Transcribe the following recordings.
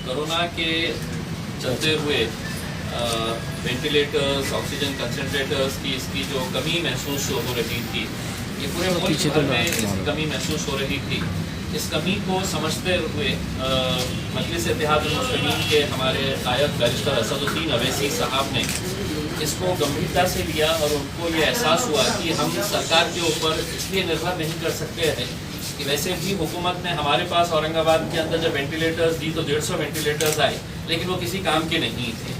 Corona के चलते हुए वेंटिलेटर्स, ऑक्सीजन कंसंट्रेटर्स की इसकी जो कमी महसूस हो रही थी, ये पूरे मुल्क भर में इसकी कमी महसूस हो रही थी। इस कमी को समझते हुए मजलिस इत्तेहादुल मुस्लिमीन के हमारे कायद बैरिस्टर असदुद्दीन अवैसी साहब ने इसको गंभीरता से लिया और उनको ये एहसास हुआ कि हम सरकार के ऊपर इसलिए निर्भर नहीं कर सकते हैं कि वैसे भी हुकूमत ने हमारे पास औरंगाबाद के अंदर जब वेंटिलेटर्स दी तो 150 वेंटिलेटर्स आए, लेकिन वो किसी काम के नहीं थे,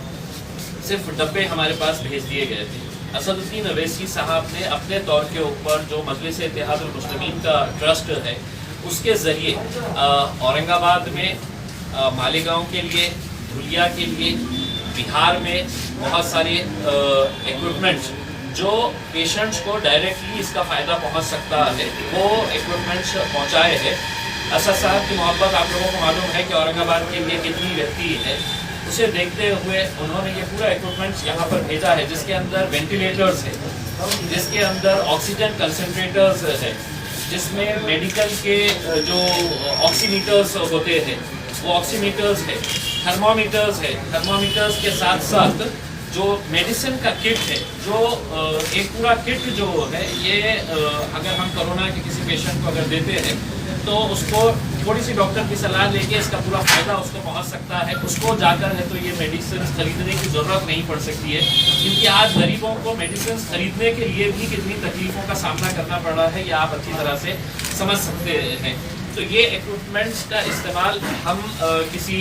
सिर्फ डब्बे हमारे पास भेज दिए गए थे। असदुद्दीन अवैसी साहब ने अपने तौर के ऊपर जो मजलिस इत्तेहादुल मुस्लिमीन का ट्रस्ट है उसके ज़रिए औरंगाबाद में मालेगांव के लिए, धुलिया के लिए, बिहार में बहुत सारे इक्विपमेंट्स जो पेशेंट्स को डायरेक्टली इसका फ़ायदा पहुंच सकता है वो इक्विपमेंट्स पहुंचाए हैं। असद साहब की मोहब्बत आप लोगों को मालूम है कि औरंगाबाद के लिए कितनी रहती है, उसे देखते हुए उन्होंने ये पूरा इक्विपमेंट्स यहाँ पर भेजा है, जिसके अंदर वेंटिलेटर्स है, जिसके अंदर ऑक्सीजन कंसनट्रेटर्स है, जिसमें मेडिकल के जो ऑक्सीमीटर्स होते हैं वो ऑक्सीमीटर्स है, थर्मोमीटर्स है, थर्मोमीटर्स के साथ साथ जो मेडिसिन का किट है, जो एक पूरा किट जो है ये अगर हम कोरोना के किसी पेशेंट को अगर देते हैं तो उसको थोड़ी सी डॉक्टर की सलाह लेके इसका पूरा फ़ायदा उसको पहुंच सकता है, उसको जाकर है तो ये मेडिसिन खरीदने की ज़रूरत नहीं पड़ सकती है, क्योंकि आज गरीबों को मेडिसिन खरीदने के लिए भी कितनी तकलीफ़ों का सामना करना पड़ रहा है, ये आप अच्छी तरह से समझ सकते हैं। तो ये इक्विपमेंट्स का इस्तेमाल हम किसी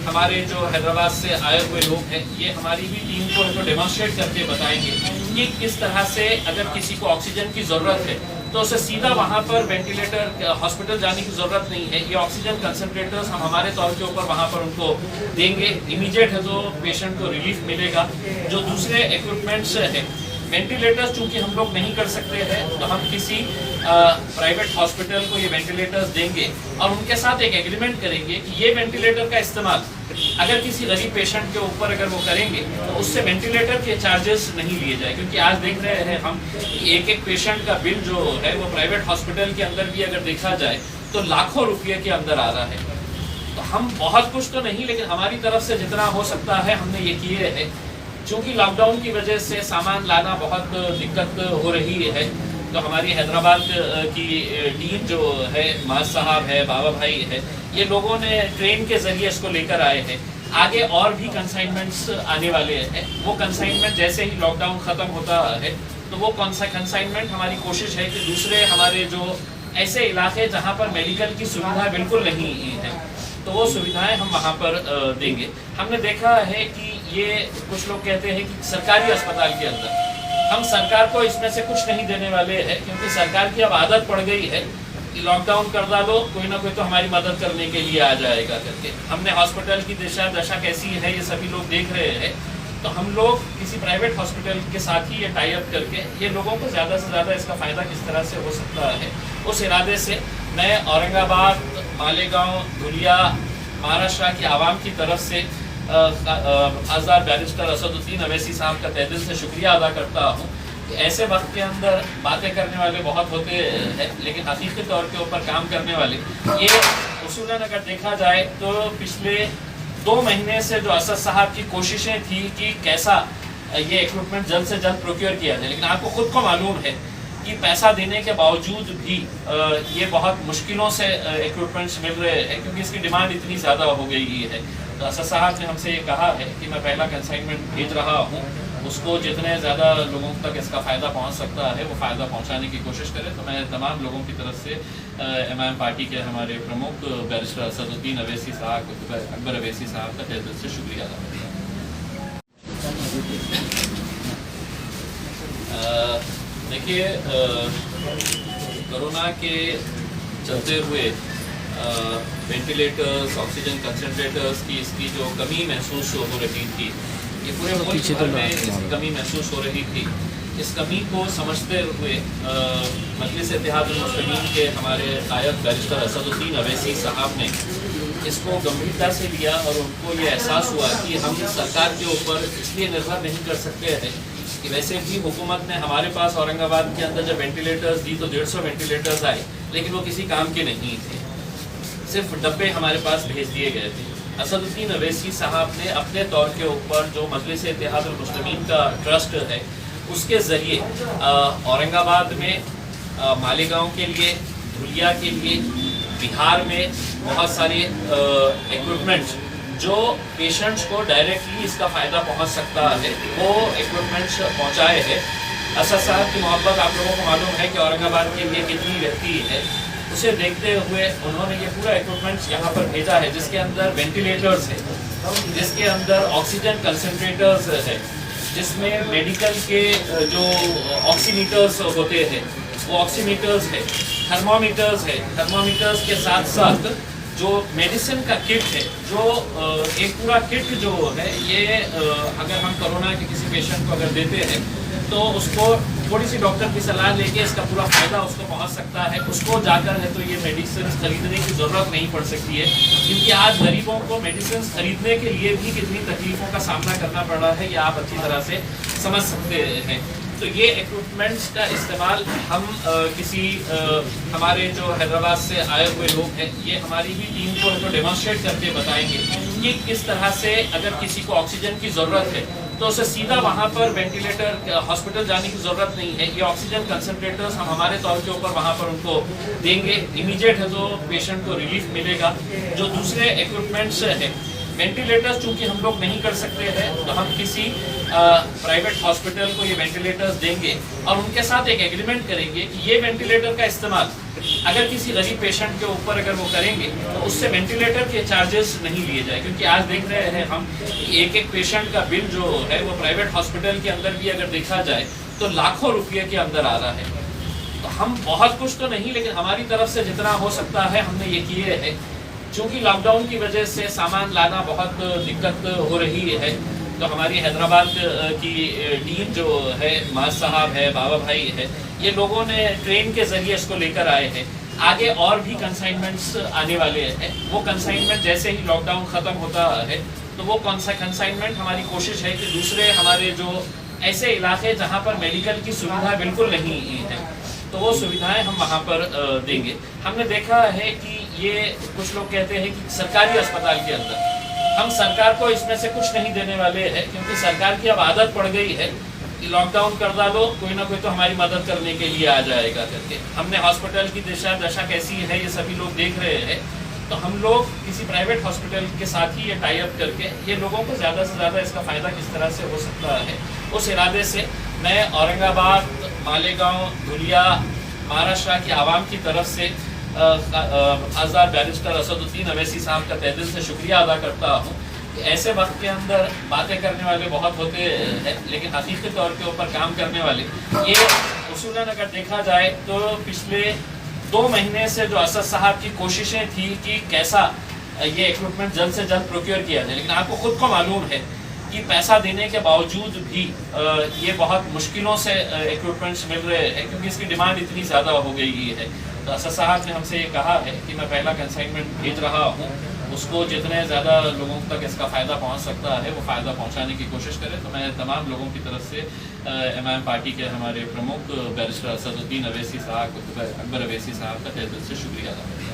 हमारे जो हैदराबाद से आए हुए लोग हैं, ये हमारी भी टीम को डेमोन्स्ट्रेट करके बताएंगे कि किस तरह से अगर किसी को ऑक्सीजन की ज़रूरत है तो उसे सीधा वहाँ पर वेंटिलेटर हॉस्पिटल जाने की ज़रूरत नहीं है। ये ऑक्सीजन कंसनट्रेटर्स हम हमारे तौर के ऊपर वहाँ पर उनको देंगे, इमीडिएट है तो पेशेंट को रिलीफ मिलेगा। जो दूसरे इक्विपमेंट्स हैं, वेंटिलेटर्स चूँकि हम लोग नहीं कर सकते हैं तो हम किसी प्राइवेट हॉस्पिटल को ये वेंटिलेटर्स देंगे और उनके साथ एक एग्रीमेंट करेंगे कि ये वेंटिलेटर का इस्तेमाल अगर किसी गरीब पेशेंट के ऊपर अगर वो करेंगे तो उससे वेंटिलेटर के चार्जेस नहीं लिए जाए, क्योंकि आज देख रहे हैं हम एक एक पेशेंट का बिल जो है वो प्राइवेट हॉस्पिटल के अंदर भी अगर देखा जाए तो लाखों रुपये के अंदर आ रहा है। तो हम बहुत कुछ तो नहीं, लेकिन हमारी तरफ से जितना हो सकता है हमने ये किए है। चूँकि लॉकडाउन की वजह से सामान लाना बहुत दिक्कत हो रही है, तो हमारी हैदराबाद की टीम जो है, माज साहब है, बाबा भाई है, ये लोगों ने ट्रेन के ज़रिए इसको लेकर आए हैं। आगे और भी कंसाइनमेंट्स आने वाले हैं, वो कंसाइनमेंट जैसे ही लॉकडाउन ख़त्म होता है तो वो कौन सा कंसाइनमेंट हमारी कोशिश है कि दूसरे हमारे जो ऐसे इलाके जहाँ पर मेडिकल की सुविधा बिल्कुल नहीं है तो वो सुविधाएं हम वहाँ पर देंगे। हमने देखा है कि ये कुछ लोग कहते हैं कि सरकारी अस्पताल के अंदर हम सरकार को इसमें से कुछ नहीं देने वाले हैं, क्योंकि सरकार की अब आदत पड़ गई है कि लॉकडाउन कर डालो, कोई ना कोई तो हमारी मदद करने के लिए आ जाएगा करके। हमने हॉस्पिटल की दशा कैसी है ये सभी लोग देख रहे हैं, तो हम लोग किसी प्राइवेट हॉस्पिटल के साथ ही ये टाई अप करके ये लोगों को ज़्यादा से ज़्यादा इसका फ़ायदा किस तरह से हो सकता है, उस इरादे से मैं औरंगाबाद, मालेगांव, धुलिया, महाराष्ट्र की आवाम की तरफ से खासदार बैरिस्टर असदुद्दीन अवैसी साहब का तहे दिल से शुक्रिया अदा करता हूँ कि ऐसे वक्त के अंदर बातें करने वाले बहुत होते हैं, लेकिन हकीकी तौर के ऊपर काम करने वाले ये उसूलन अगर देखा जाए तो पिछले 2 महीने से जो असद साहब की कोशिशें थी कि कैसा ये इक्विपमेंट जल्द से जल्द प्रोक्योर किया जाए, लेकिन आपको खुद को मालूम है कि पैसा देने के बावजूद भी ये बहुत मुश्किलों से इक्विपमेंट्स मिल रहे हैं, क्योंकि इसकी डिमांड इतनी ज़्यादा हो गई है। तो असद साहब ने हमसे ये कहा है कि मैं पहला कंसाइनमेंट भेज रहा हूँ, उसको जितने ज़्यादा लोगों तक इसका फ़ायदा पहुँच सकता है वो फ़ायदा पहुँचाने की कोशिश करें। तो मैं तमाम लोगों की तरफ से MIM पार्टी के हमारे प्रमुख बैरिस्टर असदुद्दीन अवैसी साहब, अकबर अवैसी साहब का तहे दिल से शुक्रिया अदा करता हूँ। देखिए, कोरोना के चलते हुए वेंटिलेटर्स, ऑक्सीजन कंसनट्रेटर्स की इसकी जो कमी महसूस हो रही थी, ये पूरे मुल्क भर में इसकी कमी महसूस हो रही थी। इस कमी को समझते हुए मजलिस इत्तेहादुल मुस्लिमीन के हमारे कायद बैरिस्टर असदुद्दीन अवैसी साहब ने इसको गंभीरता से लिया और उनको ये एहसास हुआ कि हम सरकार के ऊपर इसलिए निर्भर नहीं कर सकते हैं कि वैसे भी हुकूमत ने हमारे पास औरंगाबाद के अंदर जब वेंटिलेटर्स दी तो 150 वेंटिलेटर्स आए, लेकिन वो किसी काम के नहीं थे, सिर्फ डब्बे हमारे पास भेज दिए गए थे। असदुद्दीन अवैसी साहब ने अपने तौर के ऊपर जो मजलिस इत्तेहादुल मुस्लिमीन का ट्रस्ट है उसके ज़रिए औरंगाबाद में मालेगांव के लिए, धुलिया के लिए, बिहार में बहुत सारे इक्विपमेंट्स जो पेशेंट्स को डायरेक्टली इसका फ़ायदा पहुंच सकता है वो इक्विपमेंट्स पहुंचाए हैं। असद साहब की मोहब्बत आप लोगों को मालूम है कि औरंगाबाद के लिए कितनी रहती है। उसे देखते हुए उन्होंने ये पूरा इक्विपमेंट्स यहाँ पर भेजा है, जिसके अंदर वेंटिलेटर्स है, जिसके अंदर ऑक्सीजन कंसनट्रेटर्स है, जिसमें मेडिकल के जो ऑक्सीमीटर्स होते हैं वो ऑक्सीमीटर्स है, थर्मोमीटर्स है, थर्मोमीटर्स के साथ साथ जो मेडिसिन का किट है, जो एक पूरा किट जो है ये अगर हम कोरोना के किसी पेशेंट को अगर देते हैं तो उसको थोड़ी सी डॉक्टर की सलाह लेके इसका पूरा फायदा उसको पहुंच सकता है। उसको जाकर है तो ये मेडिसिन खरीदने की ज़रूरत नहीं पड़ सकती है, क्योंकि आज गरीबों को मेडिसिन खरीदने के लिए भी कितनी तकलीफ़ों का सामना करना पड़ रहा है, ये आप अच्छी तरह से समझ सकते हैं। तो ये इक्विपमेंट्स का इस्तेमाल हम हमारे जो हैदराबाद से आए हुए लोग हैं ये हमारी भी टीम को तो डेमोन्स्ट्रेट करके बताएंगे कि किस तरह से अगर किसी को ऑक्सीजन की ज़रूरत है तो उसे सीधा वहाँ पर वेंटिलेटर हॉस्पिटल जाने की ज़रूरत नहीं है। ये ऑक्सीजन कंसनट्रेटर्स हम हमारे तौर के ऊपर वहाँ पर उनको देंगे, इमीडिएट है तो पेशेंट को रिलीफ मिलेगा। जो दूसरे इक्विपमेंट्स है, वेंटिलेटर्स चूँकि हम लोग नहीं कर सकते हैं तो हम किसी प्राइवेट हॉस्पिटल को ये वेंटिलेटर्स देंगे और उनके साथ एक एग्रीमेंट करेंगे कि ये वेंटिलेटर का इस्तेमाल अगर किसी गरीब पेशेंट के ऊपर अगर वो करेंगे तो उससे वेंटिलेटर के चार्जेस नहीं लिए जाए। क्योंकि आज देख रहे हैं हम एक एक पेशेंट का बिल जो है वो प्राइवेट हॉस्पिटल के अंदर भी अगर देखा जाए तो लाखों रुपये के अंदर आ रहा है। तो हम बहुत कुछ तो नहीं, लेकिन हमारी तरफ से जितना हो सकता है हमने ये किए है। चूँकि लॉकडाउन की वजह से सामान लाना बहुत दिक्कत हो रही है तो हमारी हैदराबाद की टीम जो है, माज साहब है, बाबा भाई है, ये लोगों ने ट्रेन के ज़रिए इसको लेकर आए हैं। आगे और भी कंसाइनमेंट्स आने वाले हैं। वो कंसाइनमेंट जैसे ही लॉकडाउन ख़त्म होता है तो वो कंसाइनमेंट हमारी कोशिश है कि दूसरे हमारे जो ऐसे इलाके जहाँ पर मेडिकल की सुविधा बिल्कुल नहीं है तो वो सुविधाएं हम वहाँ पर देंगे। हमने देखा है कि ये कुछ लोग कहते हैं कि सरकारी अस्पताल के अंदर हम सरकार को इसमें से कुछ नहीं देने वाले हैं, क्योंकि सरकार की अब आदत पड़ गई है कि लॉकडाउन कर डालो, कोई ना कोई तो हमारी मदद करने के लिए आ जाएगा करके। हमने हॉस्पिटल की दशा कैसी है ये सभी लोग देख रहे हैं, तो हम लोग किसी प्राइवेट हॉस्पिटल के साथ ही ये टाई अप करके ये लोगों को ज़्यादा से ज़्यादा इसका फ़ायदा किस तरह से हो सकता है उस इरादे से मैं औरंगाबाद, मालेगांव, धुलिया, महाराष्ट्र की आवाम की तरफ से खासदार बैरिस्टर असदुद्दीन अवैसी साहब का तहे दिल से शुक्रिया अदा करता हूँ कि ऐसे वक्त के अंदर बातें करने वाले बहुत होते हैं, लेकिन हकीकी तौर के ऊपर काम करने वाले ये उसूलन अगर देखा जाए तो पिछले 2 महीने से जो असद साहब की कोशिशें थी कि कैसा ये इक्विपमेंट जल्द से जल्द प्रोक्योर किया जाए, लेकिन आपको खुद को मालूम है कि पैसा देने के बावजूद भी ये बहुत मुश्किलों से इक्विपमेंट्स मिल रहे हैं, क्योंकि इसकी डिमांड इतनी ज़्यादा हो गई है। तो असद साहब ने हमसे ये कहा है कि मैं पहला कंसाइनमेंट भेज रहा हूँ, उसको जितने ज़्यादा लोगों तक इसका फ़ायदा पहुँच सकता है वो फ़ायदा पहुँचाने की कोशिश करें। तो मैं तमाम लोगों की तरफ से MIM पार्टी के हमारे प्रमुख बैरिस्टर असदुद्दीन अवैसी साहब, अकबर अवैसी साहब का तहे दिल से शुक्रिया अदा करता हूँ।